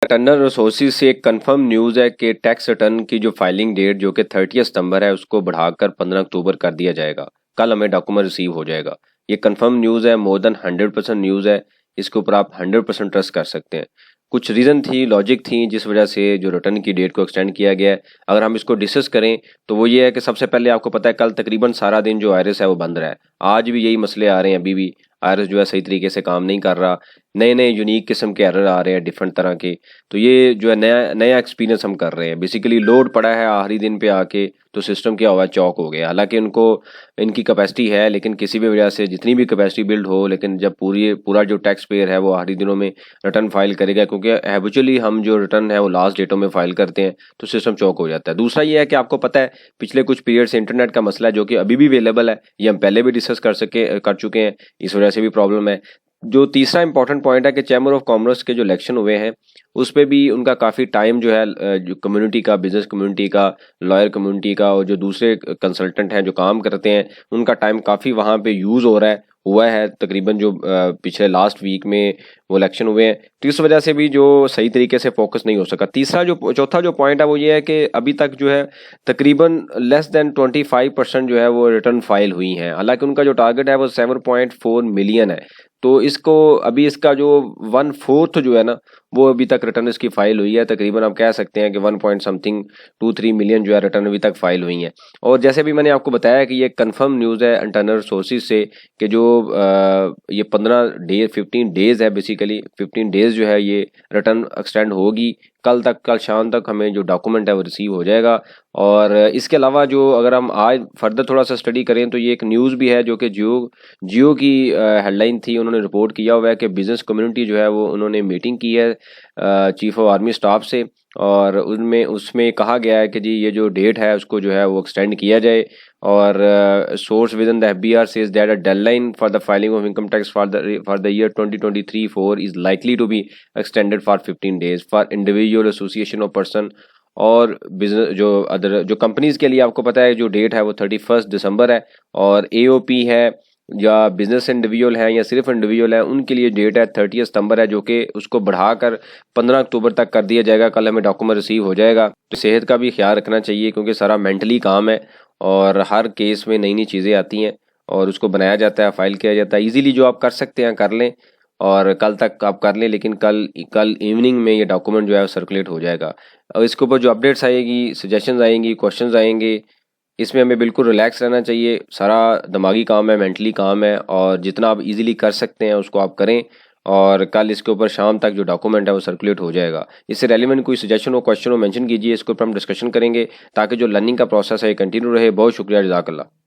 Returner resources से एक confirm news है कि टैक्स रिटर्न की जो फाइलिंग डेट जो कि 30 सितंबर है उसको बढ़ाकर 15 अक्टूबर कर दिया जाएगा। कल हमें डॉक्यूमेंट रिसीव हो जाएगा। ये कंफर्म न्यूज़ है, मोर देन 100% न्यूज़ है। इसके ऊपर आप 100% ट्रस्ट कर सकते हैं। कुछ रीज़न थी, लॉजिक थी जिस वजह से जो रिटर्न की डेट को एक्सटेंड किया गया है। अगर हम इसको डिस्कस करें तो वो ये है कि सबसे पहले आपको पता है कल तकरीबन सारा दिन जो आईआरएस है वो बंद रहा है। आज भी यही मसले आ रहे हैं, अभी भी आईआरएस जो है सही तरीके से काम नहीं कर रहा। नए यूनिक किस्म के एरर आ रहे हैं डिफरेंट तरह के। तो ये जो है नया नया एक्सपीरियंस हम कर रहे हैं। बेसिकली लोड पड़ा है आखिरी दिन पे आके, तो सिस्टम क्या हुआ है, चौक हो गया। हालांकि इनको इनकी कैपेसिटी है, लेकिन किसी भी वजह से जितनी भी कैपेसिटी बिल्ड हो, लेकिन जब पूरा जो टैक्स पेयर है वो आखिरी दिनों में रिटर्न फाइल करेगा, क्योंकि हैबिचुअली हम जो रिटर्न है वो लास्ट डेटों में फाइल करते हैं, तो सिस्टम चौक हो जाता है। दूसरा ये है कि आपको पता है पिछले कुछ पीरियड से इंटरनेट का मसला है जो कि अभी भी अवेलेबल है। ये हम पहले भी डिस्कस कर चुके हैं, इस वजह से भी प्रॉब्लम है। जो तीसरा इंपॉर्टेंट पॉइंट है कि चैम्बर ऑफ कॉमर्स के जो इलेक्शन हुए हैं उस पे भी उनका काफ़ी टाइम जो है जो कम्युनिटी का, बिजनेस कम्युनिटी का, लॉयर कम्युनिटी का और जो दूसरे कंसल्टेंट हैं जो काम करते हैं, उनका टाइम काफ़ी वहाँ पे यूज़ हो रहा है, हुआ है तकरीबन जो पिछले लास्ट वीक में वो इलेक्शन हुए हैं। तो इस वजह से भी जो सही तरीके से फोकस नहीं हो सका। चौथा जो पॉइंट है वो ये है कि अभी तक जो है तकरीबन लेस देन 25% जो है वो रिटर्न फाइल हुई हैं। हालांकि उनका जो टारगेट है वो 7.4 मिलियन है। तो इसको अभी इसका जो 1/4 जो है ना वो अभी तक रिटर्न इसकी फाइल हुई है। तकरीबन आप कह सकते हैं कि 1 पॉइंट समथिंग 2-3 मिलियन जो है रिटर्न अभी तक फाइल हुई हैं। और जैसे भी मैंने आपको बताया कि ये कंफर्म न्यूज़ है इंटरनल सोर्सेज से कि जो ये 15 डेज है, बेसिकली 15 डेज जो है ये रिटर्न एक्सटेंड होगी। कल शाम तक हमें जो डॉक्यूमेंट है वो रिसीव हो जाएगा। और इसके अलावा जो अगर हम आज फर्दर थोड़ा सा स्टडी करें तो ये एक न्यूज़ भी है जो कि जियो की हेडलाइन थी। उन्होंने रिपोर्ट किया हुआ है कि बिजनेस कम्युनिटी जो है वो उन्होंने मीटिंग की है चीफ ऑफ आर्मी स्टाफ से, और उनमें उसमें कहा गया है कि जी ये जो डेट है उसको जो है वो एक्सटेंड किया जाए। और source within the FBR says that a deadline for the filing of income tax for the year 2023-4 is likely to be extended for 15 days for individual association of person और business जो companies के लिए आपको पता है जो date है वो 31 दिसंबर है। और एओपी है या बिजनेस इंडिविजुअल है या सिर्फ इंडिविजुअल है, उनके लिए डेट है 30 सितंबर है, जो कि उसको बढ़ाकर 15 अक्टूबर तक कर दिया जाएगा। कल हमें डॉक्यूमेंट रिसीव हो जाएगा। तो सेहत का भी ख्याल रखना चाहिए क्योंकि सारा मेंटली काम है और हर केस में नई नई चीज़ें आती हैं और उसको बनाया जाता है, फाइल किया जाता है। इजीली जो आप कर सकते हैं कर लें और कल तक आप कर लें, लेकिन कल कल इवनिंग में ये डॉक्यूमेंट जो है सर्कुलेट हो जाएगा। और इसके ऊपर जो अपडेट्स आएगी, सजेशंस आएंगी, क्वेश्चंस आएंगे, इसमें हमें बिल्कुल रिलैक्स रहना चाहिए। सारा दिमागी काम है, मेंटली काम है, और जितना आप इजीली कर सकते हैं उसको आप करें। और कल इसके ऊपर शाम तक जो डॉक्यूमेंट है वो सर्कुलेट हो जाएगा। इससे रेलिवेंट कोई सजेशन हो, क्वेश्चन हो, मेंशन कीजिए, इसके ऊपर हम डिस्कशन करेंगे ताकि जो लर्निंग का प्रोसेस है कंटिन्यू रहे। बहुत शुक्रिया, जज़ाकल्लाह।